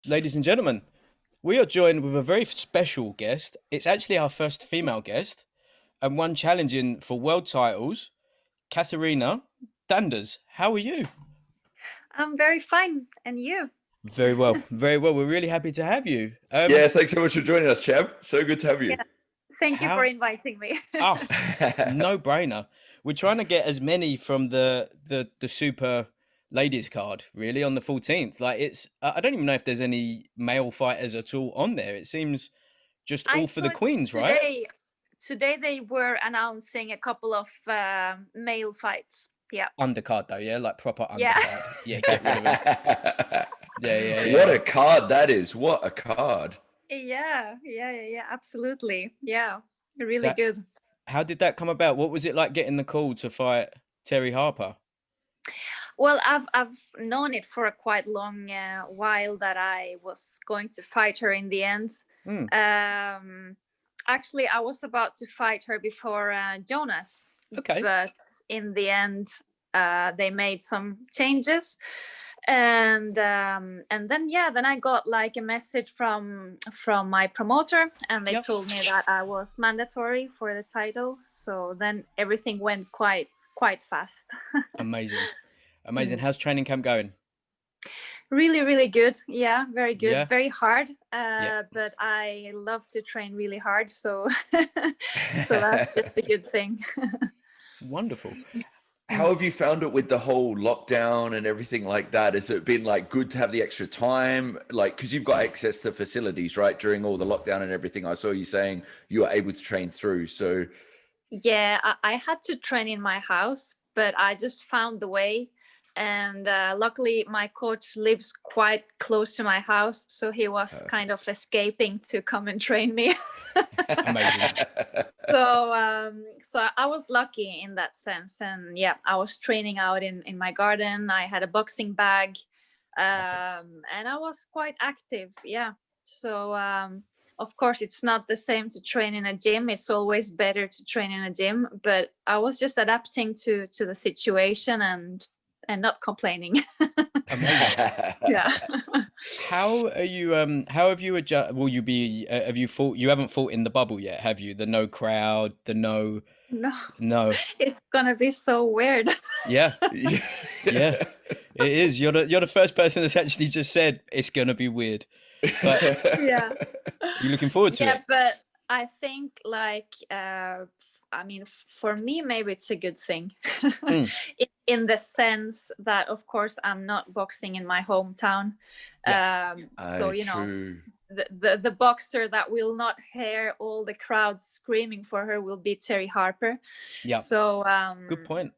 Ladies and gentlemen, we are joined with a very special guest. It's actually our first female guest and one challenging for world titles, Katharina Thanderz. How are you? I'm very fine. And you? Very well, very well. We're really happy to have you. Yeah, thanks so much for joining us, champ. So good to have you. Yeah. Thank you for How? inviting me. Oh, no brainer. We're trying to get as many from the super ladies card really on the 14th. Like I don't even know if there's any male fighters at all on there. It seems just I all for saw the it queens, right? today. Today they were announcing a couple of male fights. Yeah. Undercard though, yeah, like proper Yeah. undercard. Yeah, get rid of them. Yeah, yeah, yeah, What yeah. a card that is. What a card. Yeah. Absolutely. Yeah. Really So good. how did that come about? What was it like getting the call to fight Terry Harper? Well, I've known it for a quite long while that I was going to fight her in the end. Hmm. Actually, I was about to fight her before Jonas, Okay. but in the end, they made some changes, and then I got like a message from my promoter, and they Yep. told me that I was mandatory for the title. So then everything went quite fast. Amazing. Amazing. How's training camp going? Really good. Yeah, very good. Yeah. Very hard. Yeah. But I love to train really hard, so so that's just a good thing. Wonderful. How have you found it with the whole lockdown and everything like that? Has it been like good to have the extra time? Like, because you've got access to facilities, right? During all the lockdown and everything, I saw you saying you were able to train through. So, Yeah, I had to train in my house, but I just found the way. And luckily, my coach lives quite close to my house, so he was kind of escaping to come and train me. Amazing. So I was lucky in that sense, and yeah, I was training out in my garden. I had a boxing bag, and I was quite active. Yeah, so of course it's not the same to train in a gym. It's always better to train in a gym, but I was just adapting to the situation and not complaining. Amazing. Yeah. How are you? How have you adjust? Will you be? Have you fought? You haven't fought in the bubble yet, have you? The no crowd, the no, No, no. it's gonna be so weird. Yeah, yeah. yeah. It is. You're the first person that's actually just said it's gonna be weird. But Yeah. you looking forward to Yeah, it? but I think like I mean, for me, maybe it's a good thing, Mm. in the sense that, of course, I'm not boxing in my hometown. Yeah. So True. the boxer that will not hear all the crowds screaming for her will be Terry Harper. Yeah. So Good point.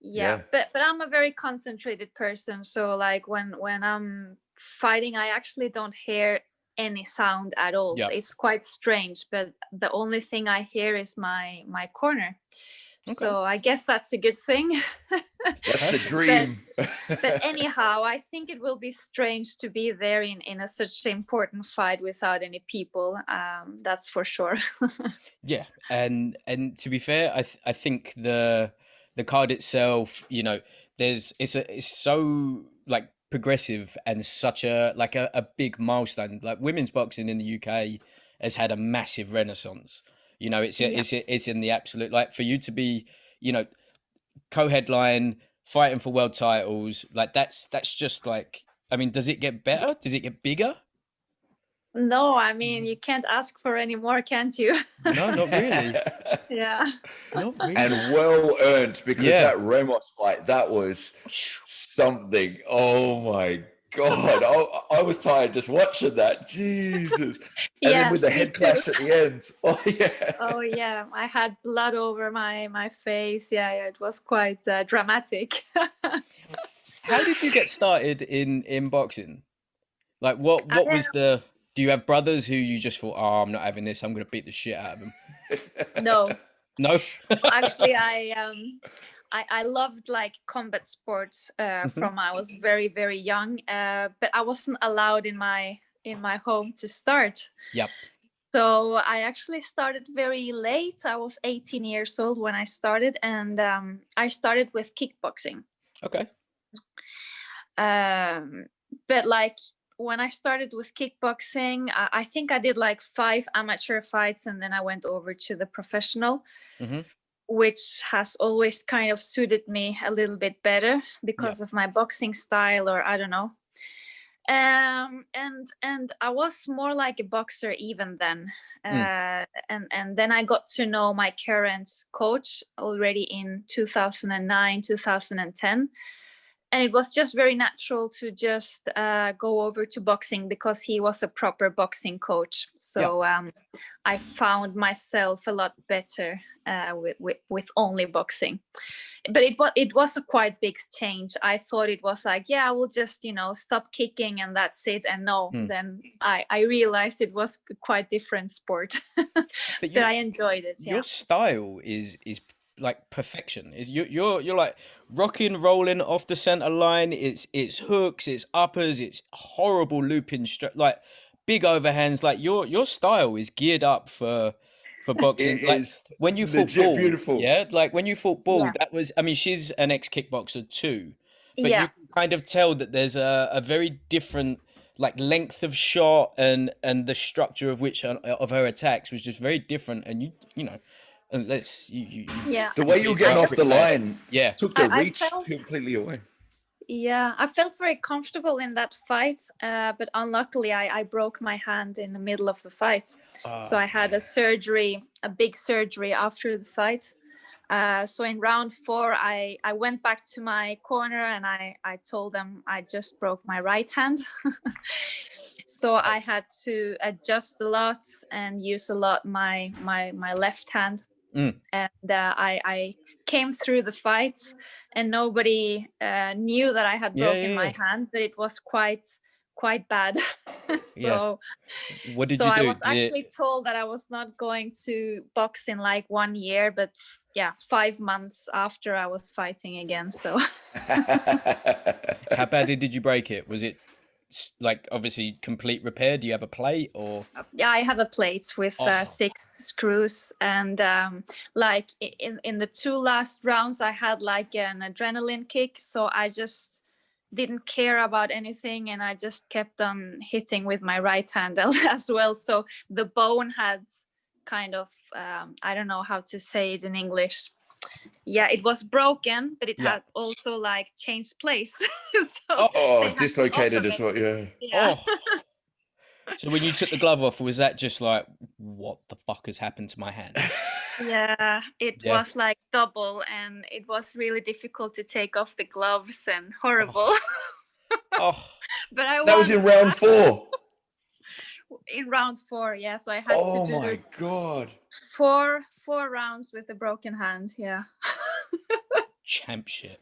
yeah, but I'm a very concentrated person, so like when I'm fighting, I actually don't hear any sound at all. Yeah. It's quite strange, but the only thing I hear is my corner. Okay. So I guess that's a good thing. That's the dream. But anyhow, I think it will be strange to be there in a such important fight without any people. That's for sure. Yeah, and to be fair, I think the card itself, it's so like progressive and such a like a big milestone. Like women's boxing in the UK has had a massive renaissance. Yeah. It's in the absolute, like, for you to be, co-headline fighting for world titles, like that's just like, I mean, does it get better? Does it get bigger? No, I mean, you can't ask for any more, can't you? No, not really. Yeah. Not really. And well earned, because Yeah. that Ramos fight, that was something. Oh my God. I was tired just watching that. Jesus. And then with the me head too. clash at the end. Oh yeah. Oh yeah, I had blood over my face. Yeah, it was quite dramatic. How did you get started in boxing? Like, what I was the? Do you have brothers who you just thought, oh, I'm not having this. I'm gonna beat the shit out of them? No, No. actually, I loved like combat sports from I was very young, but I wasn't allowed in my home to start. Yep. So I actually started very late. I was 18 years old when I started, and I started with kickboxing. Okay. But like when I started with kickboxing, I think I did like 5 amateur fights, and then I went over to the professional, Mm-hmm. which has always kind of suited me a little bit better Yeah. because of my boxing style, or I don't know. And I was more like a boxer even then. And then I got to know my current coach already in 2009, 2010. And it was just very natural to just go over to boxing because he was a proper boxing coach. So I found myself a lot better with only boxing. But it was a quite big change. I thought it was like, I will just stop kicking and that's it. And no, then I realized it was a quite different sport. But I enjoyed it. Your style is like perfection. Is you're like rocking, rolling off the center line. It's hooks, it's uppers, it's horrible looping, like big overhands. Like your style is geared up for boxing. It Like is when you fought legit Ball, beautiful. like when you fought Ball, that was. I mean, she's an ex kickboxer too, but you can kind of tell that there's a very different like length of shot and the structure of which of her attacks was just very different. And you know, unless you the way you're getting off the line, took the reach completely away. I felt very comfortable in that fight, but unluckily I broke my hand in the middle of the fight. So I had a big surgery after the fight. So in round 4, I went back to my corner and I told them I just broke my right hand. So I had to adjust a lot and use a lot my left hand. And I came through the fight, and nobody knew that I had broken my hand, but it was quite bad. So what did you do? I was actually told that I was not going to box in like 1 year, but 5 months after I was fighting again. So how badly did you break it? Was it like obviously complete repair? Do you have a plate or? I have a plate with 6 screws, and like in the 2 last rounds I had like an adrenaline kick, so I just didn't care about anything and I just kept on hitting with my right hand as well. So the bone had kind of I don't know how to say it in English. It was broken, but it had also like changed place. So dislocated as well. So when you took the glove off, was that just like, what the fuck has happened to my hand? It was like double, and it was really difficult to take off the gloves and horrible. But that was in round 4. In round 4, so I had to do my god, 4 rounds with a broken hand. Champ shit.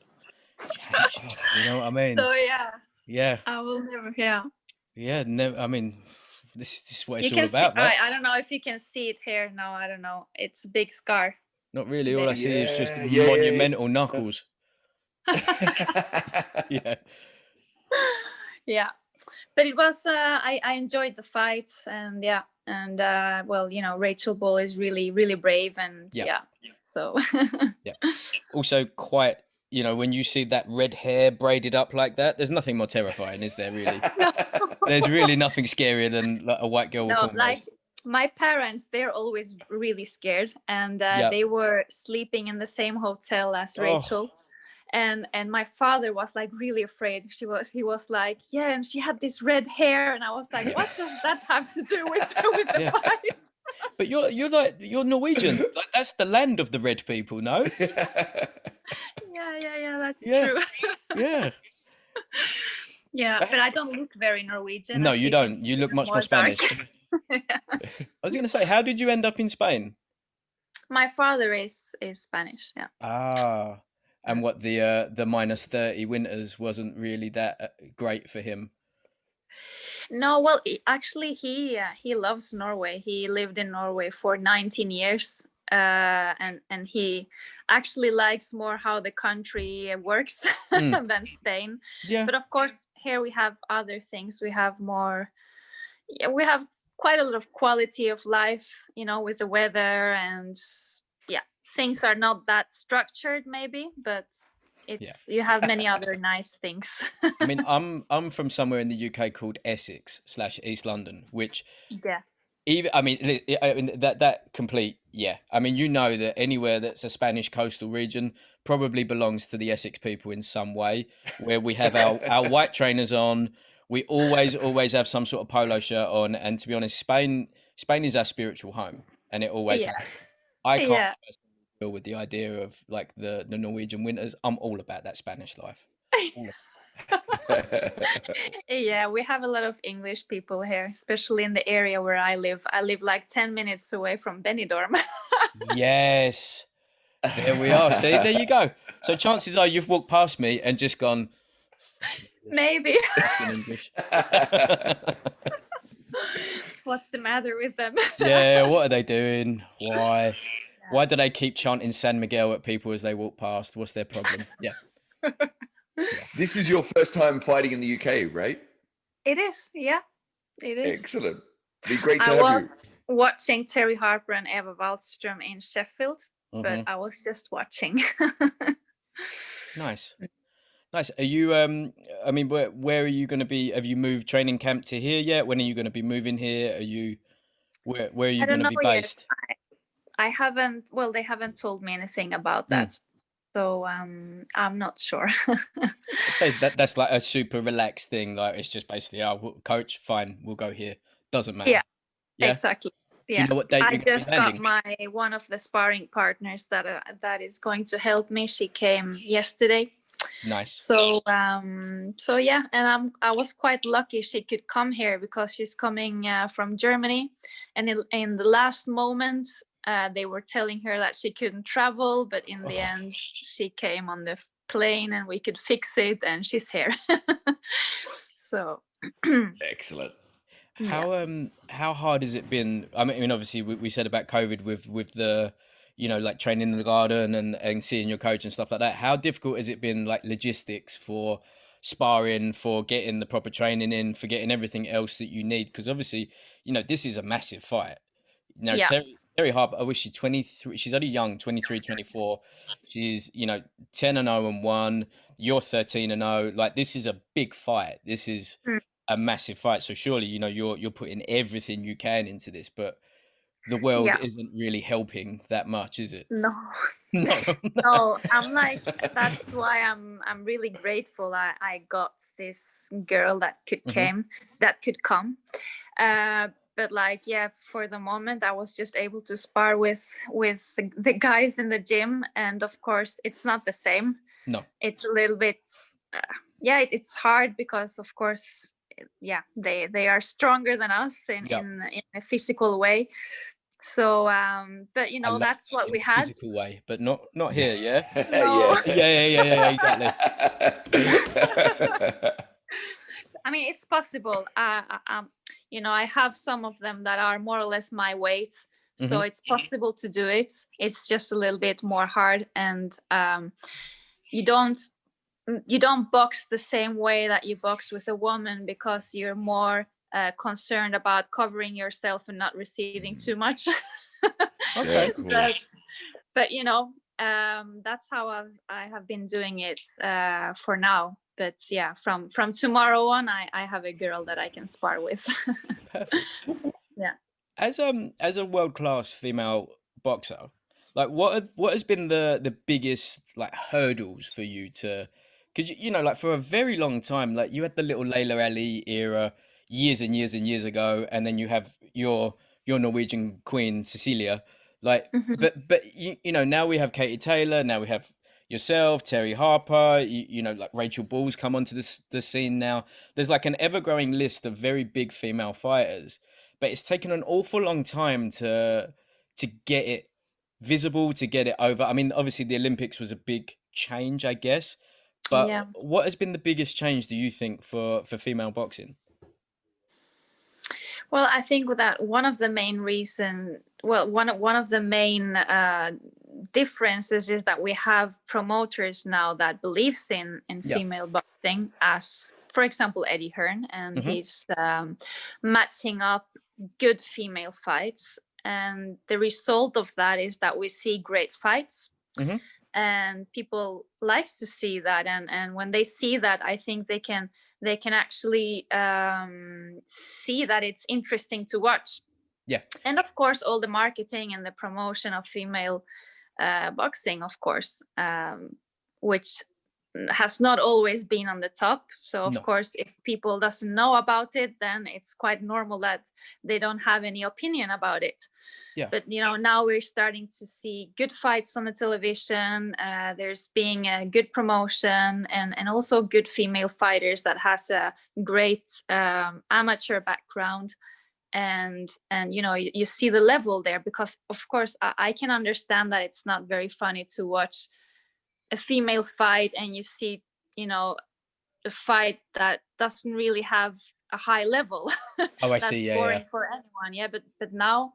You know what I mean? So I will never. No, I mean, this is what it's you all about, right? I don't know if you can see it here. No, I don't know. It's a big scar. Not really. All I see is just monumental knuckles. But it was I enjoyed the fight, and well, Rachel Ball is really, really brave, and so also quite, when you see that red hair braided up like that, there's nothing more terrifying, is there? Really? No. There's really nothing scarier than like, a white girl with cornrows. Like my parents, they're always really scared, and they were sleeping in the same hotel as Rachel. And my father was like really afraid. He was like, and she had this red hair, and I was like, what does that have to do with the fight? But you're Norwegian. Like, that's the land of the red people, no? That's true. Yeah. But I don't look very Norwegian. No, you don't. You look much more Spanish. I was going to say, how did you end up in Spain? My father is Spanish. And what the -30 winters wasn't really that great for him. No, well, actually, he loves Norway. He lived in Norway for 19 years, and he actually likes more how the country works than Spain. But of course, here we have other things. We have we have quite a lot of quality of life, with the weather, and things are not that structured maybe, but Yeah. You have many other nice things. I mean, I'm from somewhere in the UK called Essex/East London, which Yeah. even I mean that complete yeah. I mean, you know that anywhere that's a Spanish coastal region probably belongs to the Essex people in some way, where we have our white trainers on. We always have some sort of polo shirt on, and to be honest, Spain is our spiritual home, and it always Yeah. has. I can't Yeah. personally deal with the idea of like the Norwegian winters. I'm all about that Spanish life. All Yeah, we have a lot of English people here, especially in the area where I live. I live like 10 minutes away from Benidorm. Yes. There we are. See, there you go. So chances are you've walked past me and just gone, fucking English, Maybe. fucking English. What's the matter with them? Yeah, what are they doing? Why? Yeah. Why do they keep chanting San Miguel at people as they walk past? What's their problem? Yeah. This is your first time fighting in the UK, right? It is, yeah, it is. Excellent. Be great to I have you. was watching Terry Harper and Eva Wallström in Sheffield, but Mhm. I was just watching. Nice. Nice. Are you I mean, where are you going to be? Have you moved training camp to here yet? When are you going to be moving here? Are you where are you I going don't to know be yet. based? I haven't, well, they haven't told me anything about that. So I'm not sure. It says that's like a super relaxed thing. Like it's just basically, oh, coach, fine, we'll go here. Doesn't matter. Yeah, Yeah. exactly. Do you Yeah. know what date I you're going to be just got landing? one of the sparring partners that is going to help me. She came yesterday. Nice. So so yeah, and I was quite lucky she could come here because she's coming from Germany, and in the last moment they were telling her that she couldn't travel, but in the end she came on the plane and we could fix it, and she's here. So Excellent. How hard has it been? I mean, obviously we said about COVID with the, you know, like training in the garden and seeing your coach and stuff like that. How difficult has it been, like logistics for sparring, for getting the proper training in, for getting everything else that you need? Because obviously, you know, this is a massive fight. You know, yeah, Terry Harper, I wish she's 23, she's only young, 23, 24. She's, you know, 10-0-1. You're 13-0. Like, this is a big fight. This is Mm, a massive fight. So surely, you know, you're putting everything you can into this, but the world yeah. isn't really helping that much, is it? No. No. No, I'm like, that's why I'm really grateful I got this girl that could come. But like, yeah, for the moment I was just able to spar with the guys in the gym, and of course it's not the same. No. It's a little bit yeah, it's hard because of course, yeah, they are stronger than us Yep. in a physical way. So but you I know, love that's it what in we a had. physical way, but not here, yeah? No. Yeah, exactly. I mean, it's possible. You know, I have some of them that are more or less my weight, so Mhm. it's possible to do it. It's just a little bit more hard, and you don't box the same way that you box with a woman because you're more concerned about covering yourself and not receiving too much. Okay. Yeah, cool. But you know, that's how I have been doing it for now. But yeah, from tomorrow on, I have a girl that I can spar with. Perfect. Yeah. As a world class female boxer, like what has been the biggest like hurdles for you to, because you know, like for a very long time, like you had the little Layla Ali era years and years and years ago, and then you have your Norwegian queen Cecilia, like Mhm. but you know, now we have Katie Taylor, now we have yourself, Terry Harper, you know, like Rachel Ball's come onto the scene now. There's like an ever growing list of very big female fighters, but it's taken an awful long time to get it visible, to get it over. I mean, obviously the Olympics was a big change, I guess, but Yeah. what has been the biggest change, do you think, for female boxing? Well, I think that one of the main one of the main differences is that we have promoters now that believes in Yeah. female boxing, as for example Eddie Hearn, and Mhm. he's matching up good female fights, and the result of that is that we see great fights. Mhm. and people likes to see that, and when they see that, I think they can actually see that it's interesting to watch. Yeah. And of course, all the marketing and the promotion of female boxing, of course, which has not always been on the top. So of No. course, if people doesn't know about it, then it's quite normal that they don't have any opinion about it. Yeah. But now we're starting to see good fights on the television. There's being a good promotion, and also good female fighters that has a great amateur background. And you see the level there, because of course I can understand that it's not very funny to watch a female fight and you see a fight that doesn't really have a high level. Oh, I That's see. Yeah, boring yeah. for anyone. Yeah, but now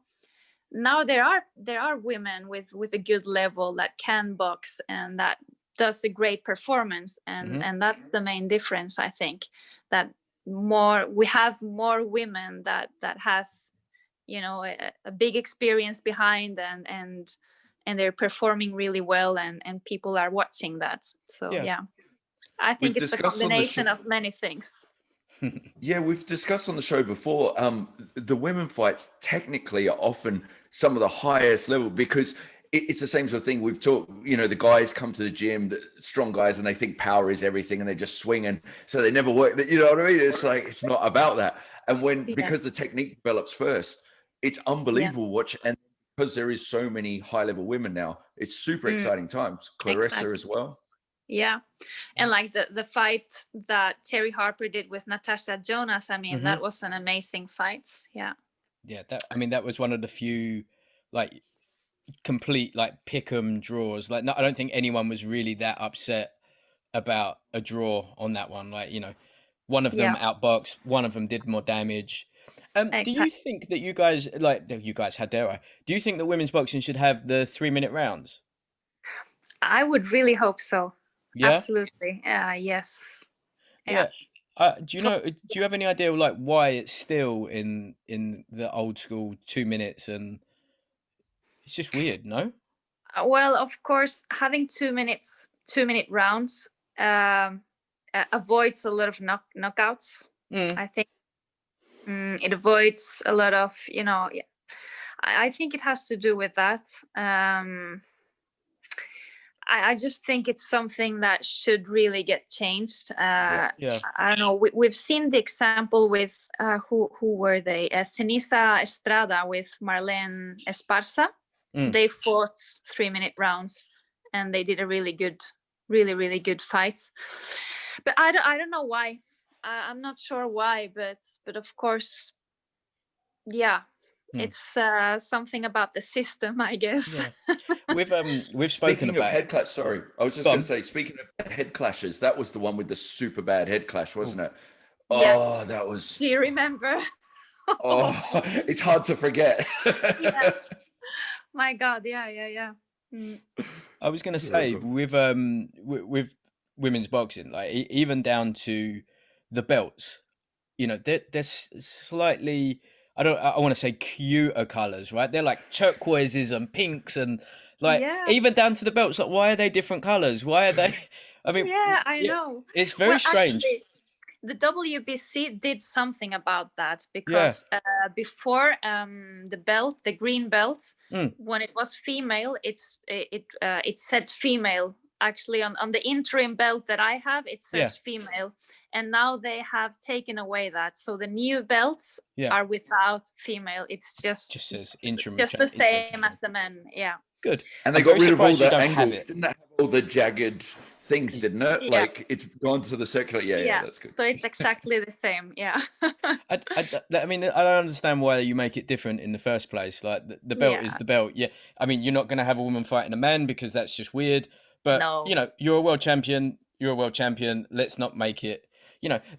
there are women with a good level that can box and that does a great performance, and that's the main difference, I think, that we have more women that has a big experience behind, and they're performing really well, and people are watching that. So Yeah. yeah, I think We've it's a discussed on the combination of many things. Yeah, we've discussed on the show before. The women fights technically are often some of the highest level, because it's the same sort of thing. We've talked, the guys come to the gym, the strong guys, and they think power is everything, and they just swing, and so they never work. You know what I mean? It's like, it's not about that. And because the technique develops first, it's unbelievable watch. And because there is so many high level women now, it's super exciting times. Clarissa as well. Yeah, and like the fight that Terry Harper did with Natasha Jonas, I mean, that was an amazing fight. Yeah. Yeah, that was one of the few like complete like pick 'em draws. Like, no, I don't think anyone was really that upset about a draw on that one. Like, one of them outboxed, one of them did more damage. Do you think that you guys, how dare I? Do you think that women's boxing should have the 3-minute rounds? I would really hope so. Yeah. Absolutely. Yes. Yeah. Do you have any idea like why it's still in the old school 2 minutes? And it's just weird, no? Well, of course, having 2-minute rounds avoids a lot of knockouts. I think it avoids a lot of, I think it has to do with that. I just think it's something that should really get changed. I don't know. We've seen the example with who were they? Cenisa Estrada with Marlene Esparza. They fought 3-minute rounds, and they did a really good fight. But I don't know why. I'm not sure why, but of course, yeah. It's something about the system, I guess. Yeah. We've spoken Speaking about of head clash. Sorry, I was just going to say. Speaking of head clashes, that was the one with the super bad head clash, wasn't it? Oh, that was. Do you remember? Oh, it's hard to forget. Yeah. My God, yeah. I was going to say with women's boxing, like even down to the belts, there's slightly. I want to say cuter colors, right? They're like turquoises and pinks, and like even down to the belts. Like, why are they different colors? Why are they? I mean, I know. It's very strange. Actually, the WBC did something about that, because before the green belt, when it was female, it said female. Actually, on the interim belt that I have, it says female. And now they have taken away that, so the new belts are without female. It's just says interim, just the same as the men. Yeah. Good. And they got rid of all the angles. Didn't that have all the jagged things? Didn't it? Yeah. Like, it's gone to the circular. Yeah. That's good. So it's exactly the same. Yeah. I mean, I don't understand why you make it different in the first place. Like the belt is the belt. Yeah. I mean, you're not going to have a woman fighting a man because that's just weird. But you're a world champion. You're a world champion. Let's not make it.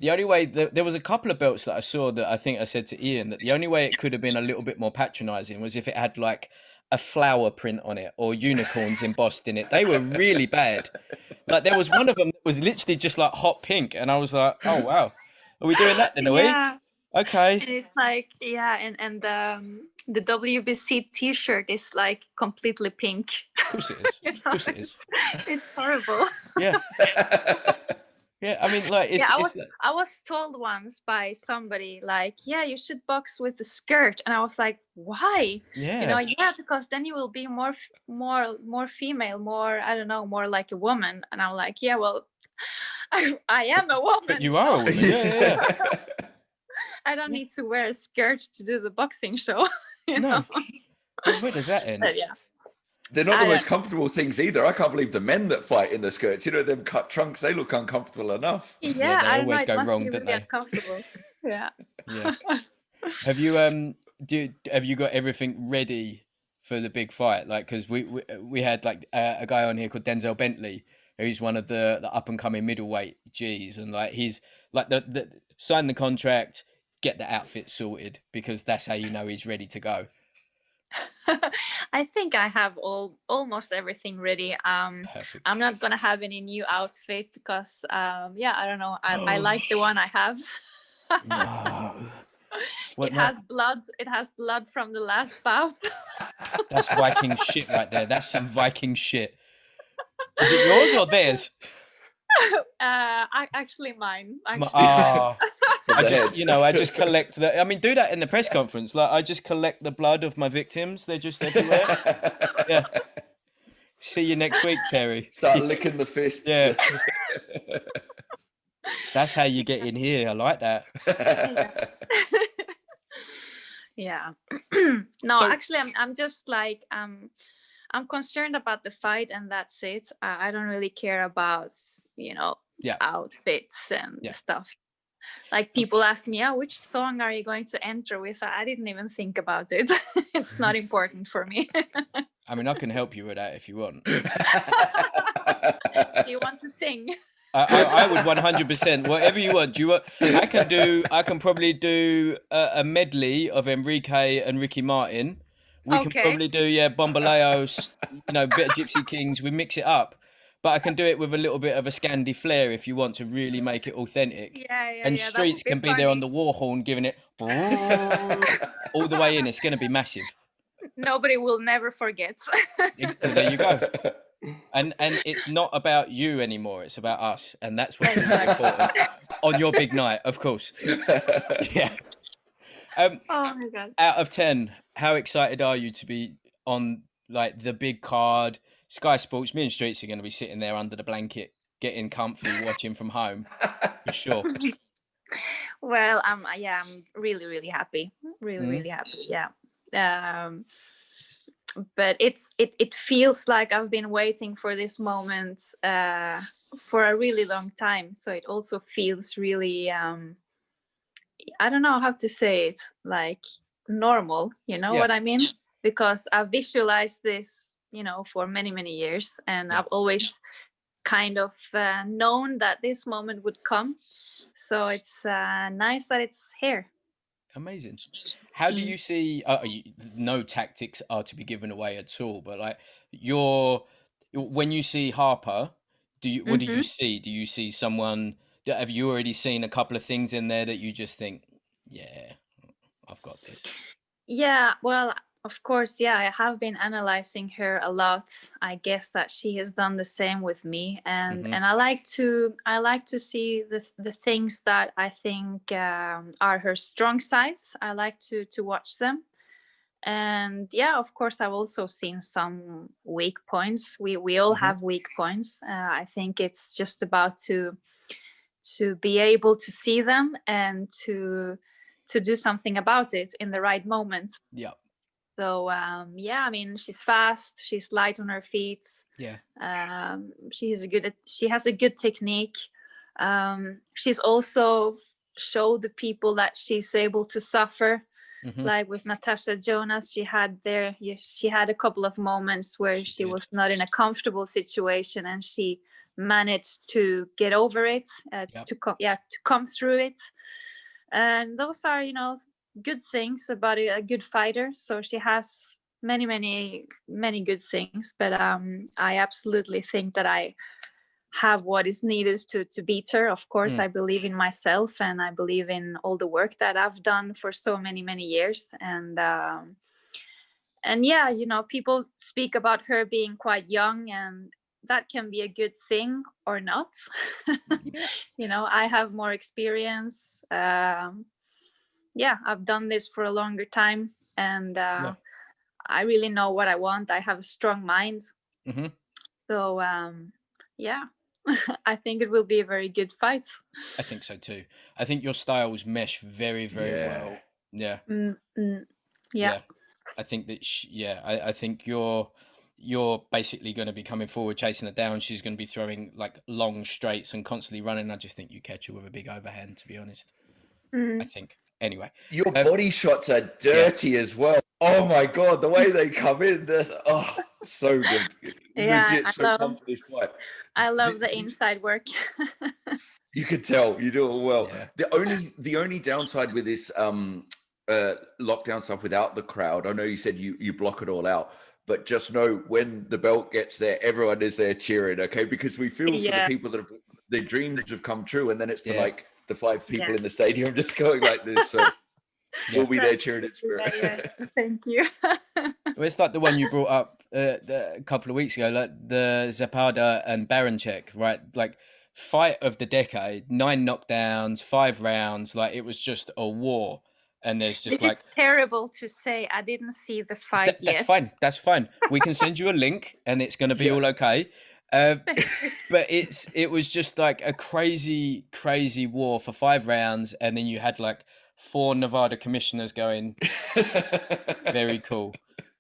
The only way there was a couple of belts that I saw that I think I said to Ian that the only way it could have been a little bit more patronizing was if it had like a flower print on it or unicorns embossed in it. They were really bad. Like, there was one of them that was literally just like hot pink, and I was like, oh wow, are we doing that then? Are we? Okay. And it's like, yeah, and the WBC T-shirt is like completely pink. Of course it is. You Of know, course it is. it's horrible. Yeah. Yeah. I mean, like, Yeah, it's like, I was told once by somebody like, yeah, you should box with the skirt, and I was like, why? You know, yeah. yeah, because then you will be more female, more, I don't know, more like a woman. And I'm like, yeah, well, I am a But woman, you you are know. a woman. Yeah. Yeah. I don't Yeah. need to wear a skirt to do the boxing show. You No. know. Where does that end? But yeah, They're not the I most don't. comfortable things either. I can't believe the men that fight in the skirts. You know, them cut trunks, they look uncomfortable enough. Yeah, Yeah, they I don't know. always It go must wrong, be don't really they? uncomfortable. Yeah. Yeah. Have you have you got everything ready for the big fight? Like, because we had like a guy on here called Denzel Bentley, who's one of the up and coming middleweight G's, and like he's like the sign the contract, get the outfit sorted, because that's how you know he's ready to go. I think I have almost everything ready. Perfect. I'm not gonna have any new outfit because yeah, I don't know. I like the one I have. No. What It not? has blood. It has blood from the last bout. That's Viking shit right there. That's some Viking shit. Is it yours or theirs? Actually mine. Actually. Ah. From I the just, head. you know, I just collect the. I mean, do that in the press conference. Like, I just collect the blood of my victims. They're just everywhere. Yeah. See you next week, Terry. Start licking the fists. Yeah. That's how you get in here. I like that. Yeah. No, So- actually, I'm just like I'm concerned about the fight, and that's it. I don't really care about, you know, Yeah. outfits and Yeah. stuff. Like, people ask me, "Yeah, which song are you going to enter with?" I didn't even think about it. It's not important for me. I mean, I can help you with that if you want. Do you want to sing? I would 100%. Whatever you want. Do you want? I can probably do a medley of Enrique and Ricky Martin. We can Okay. probably do Bombaleos, you know, bit of Gypsy Kings. We mix it up, but I can do it with a little bit of a Scandi flair if you want to really make it authentic. Yeah, And that would Streets be can be there on funny. the war horn, giving it all the way in. It's going to be massive. Nobody will never forget. There you go. And it's not about you anymore. It's about us, and that's what's really important on your big night, of course. Yeah. Oh my god. Out of 10, how excited are you to be on like the big card? Sky Sports, me and Streets are going to be sitting there under the blanket, getting comfy, watching from home, for sure. Well, yeah, I'm really happy. Really happy. Yeah. But it feels like I've been waiting for this moment for a really long time. So it also feels really I don't know how to say it, like normal, you know what I mean? Because I've visualized this, you know, for many years, and I've always kind of known that this moment would come. So it's nice that it's here. Amazing. How do you see? No tactics are to be given away at all, but like when you see Harper, what do you see? Do you see someone? Have you already seen a couple of things in there that you just think, yeah, I've got this? Yeah, well, of course, yeah, I have been analyzing her a lot. I guess that she has done the same with me, and I like to see the things that I think are her strong sides. I like to watch them, and yeah, of course, I've also seen some weak points. We all have weak points. I think it's just about to be able to see them and to do something about it in the right moment. Yeah. So yeah, I mean, she's fast, she's light on her feet. Yeah. She has a good technique. She's also showed the people that she's able to suffer. Like with Natasha Jonas, she had a couple of moments where she was not in a comfortable situation, and she managed to get over it, to come through it. And those are, you know, good things about a good fighter. So she has many good things, but I absolutely think that I have what is needed to beat her. Of course, I believe in myself, and I believe in all the work that I've done for so many years. And yeah, you know, people speak about her being quite young, and that can be a good thing or not. You know, I have more experience. Yeah, I've done this for a longer time, and I really know what I want. I have a strong mind. So yeah, I think it will be a very good fight. I think so too. I think your styles mesh very, very well. Yeah. Yeah. Yeah. I think that I think you're basically going to be coming forward, chasing her down. She's going to be throwing like long straights and constantly running. I just think you catch her with a big overhand, to be honest. I think. Anyway, your body shots are dirty as well. Oh my god, the way they come in, so good. Legit, so pumped for this fight. I love the inside work. You could tell you do it well. Yeah. The only downside with this lockdown stuff without the crowd, I know you said you block it all out, but just know when the belt gets there, everyone is there cheering, okay? Because we feel for the people that their dreams have come true, and then it's like the 5 people in the stadium just going like this. So we'll be there cheering in spirit. Yeah. Thank you. Well, it's like the one you brought up a couple of weeks ago, like the Zapada and Baranchek, right? Like fight of the decade, 9 knockdowns, 5 rounds. Like it was just a war. And there's just This is terrible to say. I didn't see the fight yet. That's fine. That's fine. We can send you a link, and it's going to be all okay. But it was just like a crazy war for 5 rounds, and then you had like 4 Nevada commissioners going. Very cool.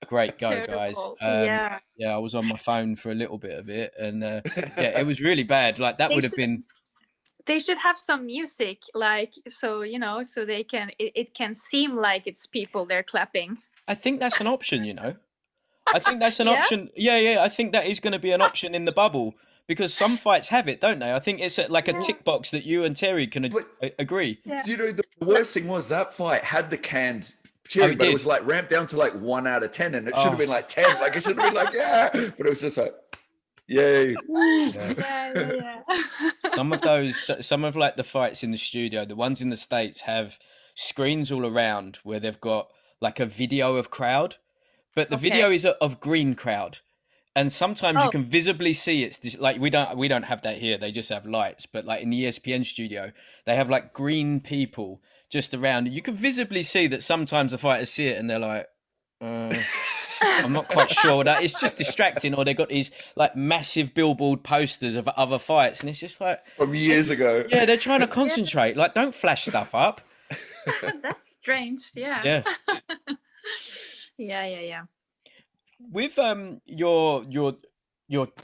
Great go, guys. Yeah, I was on my phone for a little bit of it, and it was really bad. Like that would have been. They should have some music, like, so you know, so they can it can seem like it's people they're clapping. I think that's an option, you know. I think that's an option. Yeah. I think that is going to be an option in the bubble, because some fights have it, don't they? I think it's like a tick box that you and Terry can agree. You know, the worst thing was that fight had the canned cheering, but it was like ramped down to like 1 out of 10, and it should have been like 10. Like it should have been like but it was just like. Yay! Yeah. Some of like the fights in the studio, the ones in the States have screens all around where they've got like a video of crowd, but the video is of green crowd, and sometimes you can visibly see it's like we don't have that here. They just have lights, but like in the ESPN studio, they have like green people just around, and you can visibly see that sometimes the fighters see it and they're like. I'm not quite sure that it's just distracting, or they got these like massive billboard posters of other fights, and it's just like from years ago. Yeah, they're trying to concentrate. Like, don't flash stuff up. That's strange. Yeah. Yeah. With your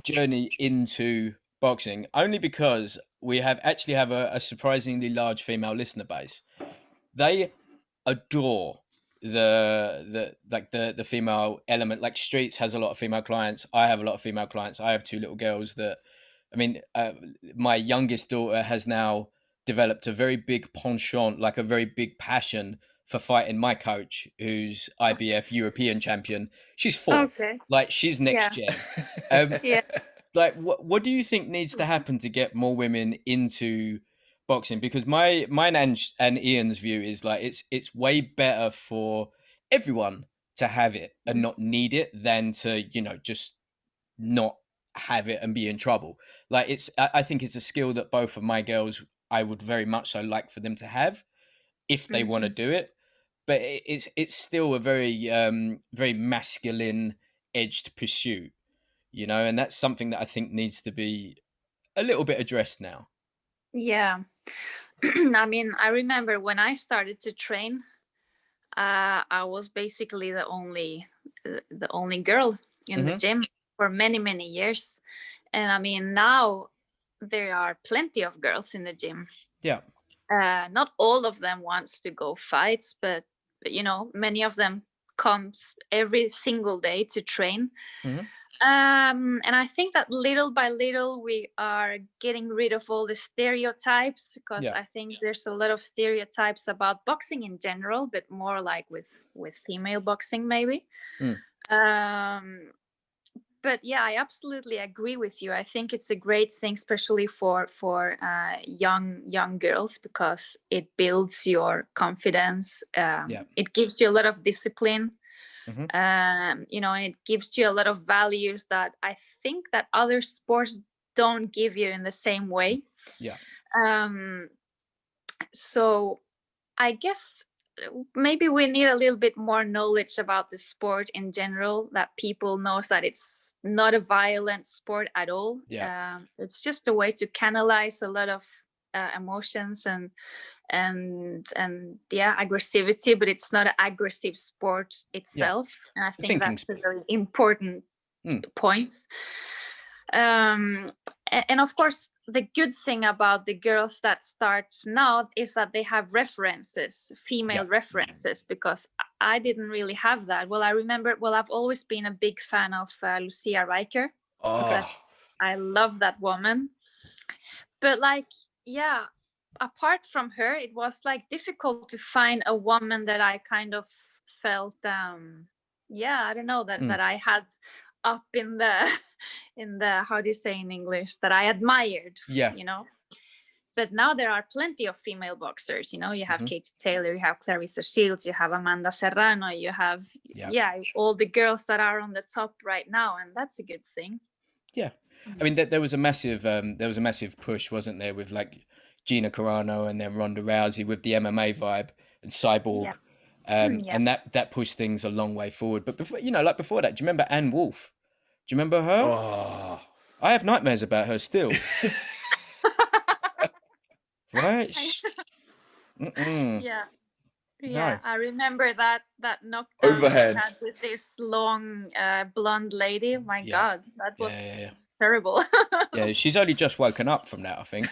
journey into boxing, only because we have a surprisingly large female listener base. They adore the female element. Like Streets has a lot of female clients. I have a lot of female clients. I have 2 little girls that, I mean, my youngest daughter has now developed a very big penchant, like a very big passion for fighting my coach, who's IBF European champion. She's 4. Like she's next gen. Like what do you think needs to happen to get more women into boxing? Because mine and Ian's view is like it's way better for everyone to have it and not need it than to, you know, just not have it and be in trouble. Like I think it's a skill that both of my girls, I would very much so like for them to have if they want to do it, but it's still a very very masculine edged pursuit, you know, and that's something that I think needs to be a little bit addressed now. Yeah. I mean, I remember when I started to train, I was basically the only girl in the gym for many years. And I mean, now there are plenty of girls in the gym. Yeah. Not all of them wants to go fights, but you know, many of them comes every single day to train. And I think that little by little we are getting rid of all the stereotypes, because I think there's a lot of stereotypes about boxing in general, but more like with female boxing maybe. but yeah, I absolutely agree with you. I think it's a great thing, especially for young girls, because it builds your confidence. Yeah. It gives you a lot of discipline, Hmm. you know, and it gives you a lot of values that I think that other sports don't give you in the same way. Yeah. Um, so I guess maybe we need a little bit more knowledge about the sport in general, that people knows that it's not a violent sport at all. Yeah. It's just a way to canalize a lot of emotions and yeah, aggressivity, but it's not an aggressive sport Yeah. itself. And I It's a think thinking that's a sport. very important Mm. point. And of course, the good thing about the girls that starts now is that they have references, female Yeah. references, because I didn't really have that. Well, I remember, well, I've always been a big fan of Lucia Riker. Oh, I love that woman. But like, yeah, apart from her, it was like difficult to find a woman that I kind of felt, yeah, I don't know, that Mm. I had up in the in the, how do you say in English, that I admired, Yeah. you know. But now there are plenty of female boxers, you know. You have Mhm. Katie Taylor, you have Clarissa Shields, you have Amanda Serrano, you have Yeah. yeah, all the girls that are on the top right now, and that's a good thing. Yeah. I mean, there was a massive push, wasn't there, with like Gina Carano and then Ronda Rousey with the MMA vibe and Yeah. Cyborg, Yeah. and that pushed things a long way forward. But before, like before that, do you remember Anne Wolf? Do you remember her? oh. I have nightmares about her still. Right? Mm-mm. Yeah. No. Yeah, I remember that knockdown she Overhand. had with this long blonde lady. My Yeah. God, that was Yeah. terrible. Yeah. She's only just woken up from that, I think.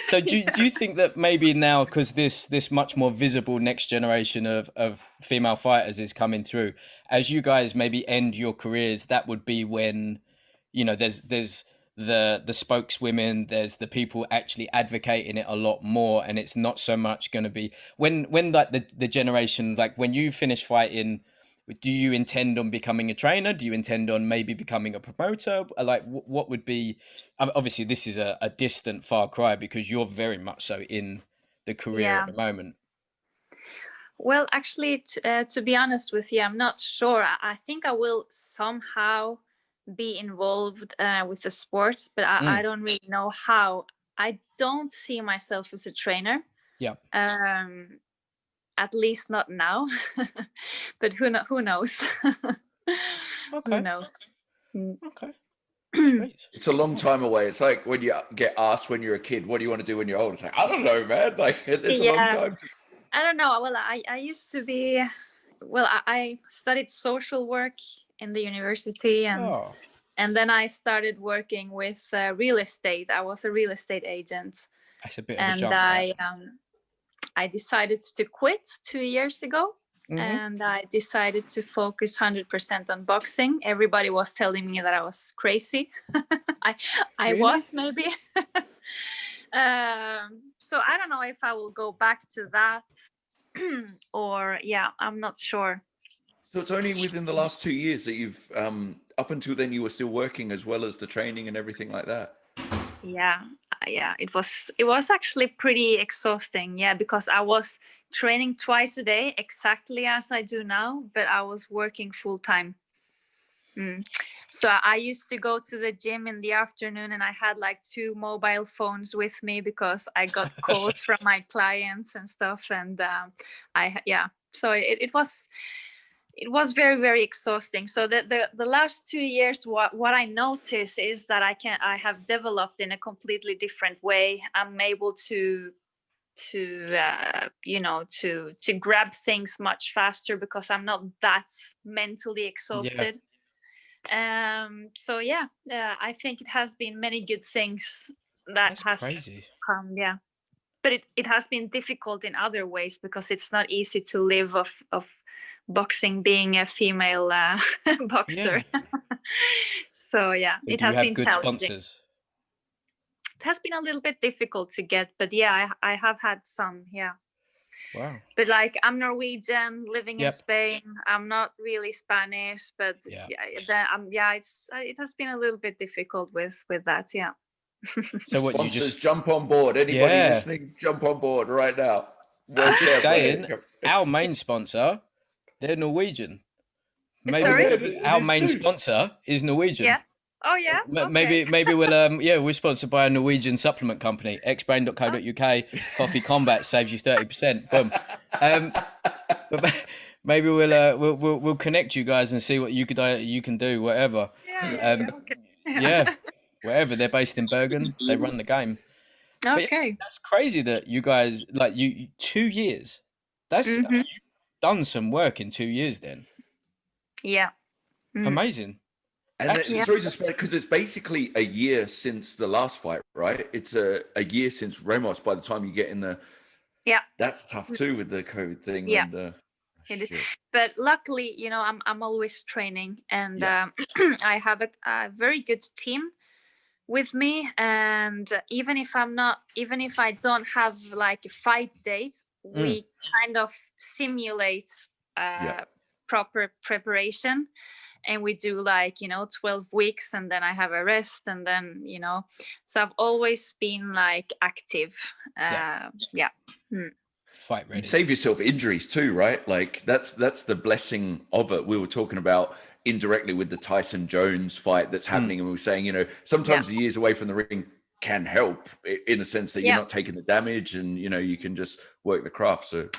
So do you think that maybe now, because this much more visible next generation of female fighters is coming through, as you guys maybe end your careers, that would be when, there's the spokeswomen, there's the people actually advocating it a lot more, and it's not so much going to be when like the generation, like when you finish fighting, do you intend on becoming a trainer? Do you intend on maybe becoming a promoter? Like, what would be? Obviously, this is a distant far cry because you're very much so in the career at Yeah. the moment. Well, actually, to be honest with you, I'm not sure. I think I will somehow be involved with the sports, but I Mm. don't really know how. I don't see myself as a trainer. Yeah. At least not now. But who knows? Who Okay. knows? Mm. Okay. Sweet. It's a long time away. It's like when you get asked when you're a kid, what do you want to do when you're old? It's like, I don't know, man. Like, it's a long Yeah, time. I don't know. Well, I used to be, well, I studied social work in the university, Oh, and then I started working with real estate. I was a real estate agent, that's a bit of a and jump, that. I decided to quit 2 years ago, Mm-hmm. and I decided to focus 100% on boxing. Everybody was telling me that I was crazy. I Really? was, maybe. So I don't know if I will go back to that or yeah, I'm not sure. So it's only within the last 2 years that you've, up until then, you were still working as well as the training and everything like that. Yeah, it was actually pretty exhausting. Yeah, because I was training twice a day exactly as I do now, but I was working full time. So I used to go to the gym in the afternoon, and I had like 2 mobile phones with me because I got calls from my clients and stuff. And so it was very, very exhausting. So the last 2 years, what I notice is that I have developed in a completely different way. I'm able to grab things much faster because I'm not that mentally Yeah, exhausted. So yeah, I think it has been many good things that that's has crazy. come. Yeah, but it has been difficult in other ways because it's not easy to live of boxing being a female boxer. Yeah. So yeah, So it do you has have been good challenging. sponsors? It has been a little bit difficult to get, but yeah, I have had some. Yeah. Wow. But like, I'm Norwegian living in Yep. Spain. I'm not really Spanish, but Yeah. it has been a little bit difficult with that. Yeah. So what you Sponsors, just jump on board. Anybody yeah. listening, jump on board right now. World Just Champ saying, Player. our main sponsor, they're Norwegian. Oh Sorry? yeah, Maybe it our is main too. sponsor is Norwegian. Yeah. Oh yeah. Okay. Maybe we'll yeah, we're sponsored by a Norwegian supplement company, xbrain.co.uk. Coffee Combat saves you 30%. Boom. But maybe we'll connect you guys and see what you can do, whatever. Yeah. Okay. Yeah, wherever they're based in Bergen, they run the game. But yeah, Okay. that's crazy that you guys like you 2 years. That's Mhm. you've done some work in 2 years then. Yeah. Mm. Amazing. And Absolutely. it's always because it's basically a year since the last fight, right? It's a year since Ramos. By the time you get in the, Yeah. that's tough too with the COVID thing. Yeah. And It is. shit. But luckily, you know, I'm always training, and Yeah. I have a very good team with me. And even if I don't have like a fight date, we kind of simulate Yeah. proper preparation, and we do like, you know, 12 weeks, and then I have a rest, and then, you know, so I've always been like active. Yeah. Yeah. Mm. Fight You ready. save yourself injuries too, right? Like that's the blessing of it. We were talking about indirectly with the Tyson Jones fight that's happening, and we were saying, you know, sometimes the years away from the ring can help in the sense that you're not taking the damage, and you know you can just work the craft. So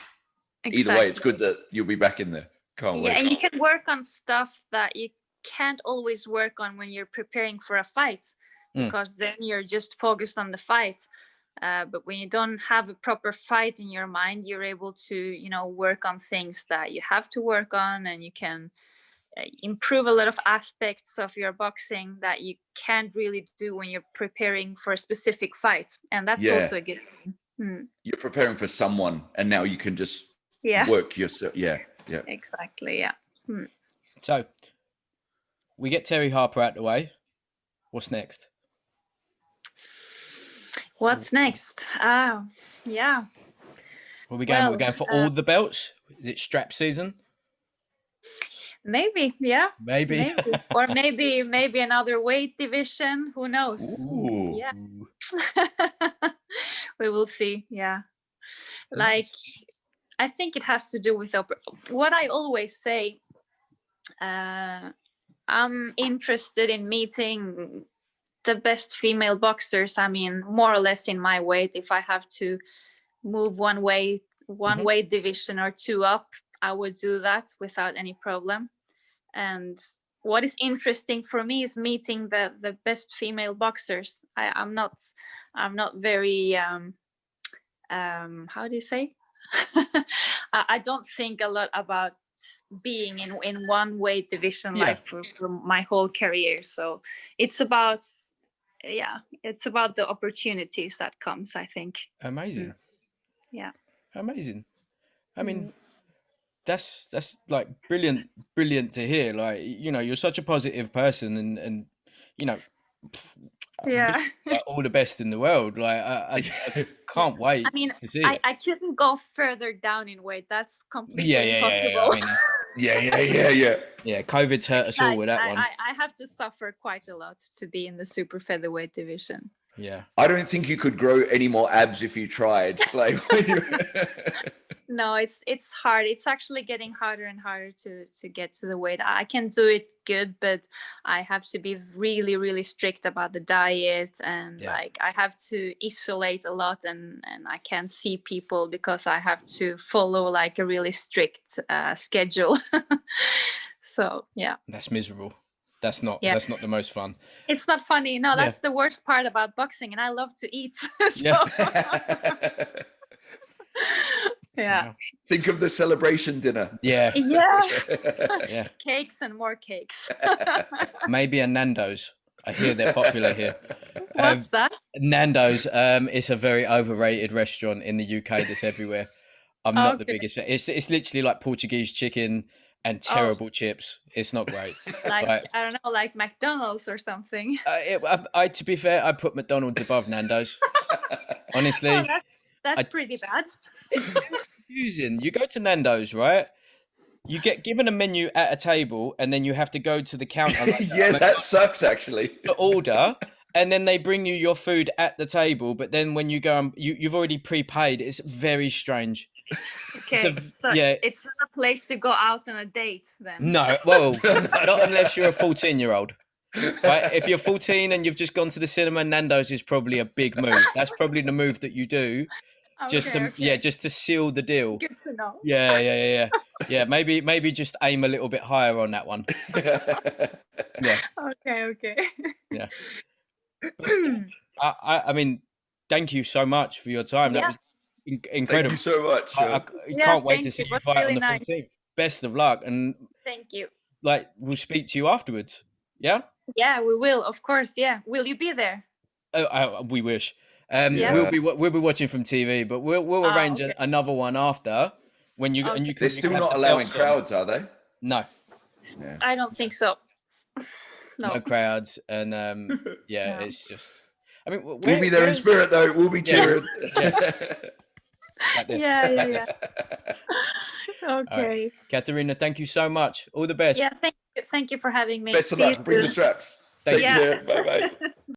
either way, it's good that you'll be back in there. Can't wait. Yeah, and you can work on stuff that you can't always work on when you're preparing for a fight, because then you're just focused on the fight. But when you don't have a proper fight in your mind, you're able to, you know, work on things that you have to work on, and you can improve a lot of aspects of your boxing that you can't really do when you're preparing for a specific fight. And that's also a good thing. You're preparing for someone, and now you can just work yourself. Yeah. Exactly. Yeah. So we get Terry Harper out the way. What's next? What's next? Oh, yeah. Are we going? We're going for all the belts. Is it strap season? Maybe, yeah. Maybe. Or maybe another weight division. Who knows? Ooh. Yeah. We will see. Yeah. Like, I think it has to do with what I always say. I'm interested in meeting the best female boxers. I mean, more or less in my weight. If I have to move one weight division or two up, I would do that without any problem. And what is interesting for me is meeting the best female boxers. I'm not very how do you say? I don't think a lot about being in one weight division like for my whole career. So it's about the opportunities that comes, I think. Amazing. Yeah. Amazing. I mean, that's like brilliant to hear. Like, you know, you're such a positive person, and you know, all the best in the world. Like, I can't wait. I mean, to see it. I couldn't go further down in weight. That's completely impossible. Yeah. COVID's hurt us all with that one. I have to suffer quite a lot to be in the super featherweight division. Yeah. I don't think you could grow any more abs if you tried. Like, no, it's hard. It's actually getting harder and harder to get to the weight. I can do it good, but I have to be really, really strict about the diet, and like I have to isolate a lot, and I can't see people because I have to follow like a really strict schedule. So yeah, that's miserable. That's not the most fun. It's not funny. No, that's the worst part about boxing, and I love to eat. Yeah. Think of the celebration dinner. Yeah. Cakes and more cakes. Maybe a Nando's. I hear they're popular here. What's that? Nando's. It's a very overrated restaurant in the UK that's everywhere. I'm not the biggest fan. It's literally like Portuguese chicken and terrible chips. It's not great. Like I don't know, like McDonald's or something. To be fair, I put McDonald's above Nando's. Honestly, that's pretty bad. confusing. You go to Nando's, right? You get given a menu at a table, and then you have to go to the counter like Yeah, that sucks actually. to order, and then they bring you your food at the table. But then when you go, and you've already prepaid. It's very strange. Okay, so yeah, it's not a place to go out on a date then. no, well, not unless you're a 14-year-old. Right? If you're 14 and you've just gone to the cinema, Nando's is probably a big move. That's probably the move that you do, just to just to seal the deal. Good to know. Yeah. Maybe just aim a little bit higher on that one. Yeah. Okay. Yeah. I mean, thank you so much for your time. That was incredible. Thank you so much. I can't wait to see you fight on the 14th. Best of luck, and thank you. Like, we'll speak to you afterwards. Yeah. Yeah, we will, of course. Yeah, will you be there? Oh, we wish. We'll be watching from TV, but we'll arrange another one after when you and you. They're still not allowing crowds, are they? No. Yeah. I don't think so. No crowds, and it's just. I mean, we'll be there in spirit, though. We'll be cheering. Like this. Yeah. Okay. Right. Katharina, thank you so much. All the best. Yeah, thank you for having me. Best of luck. Bring the straps. Take care. Bye.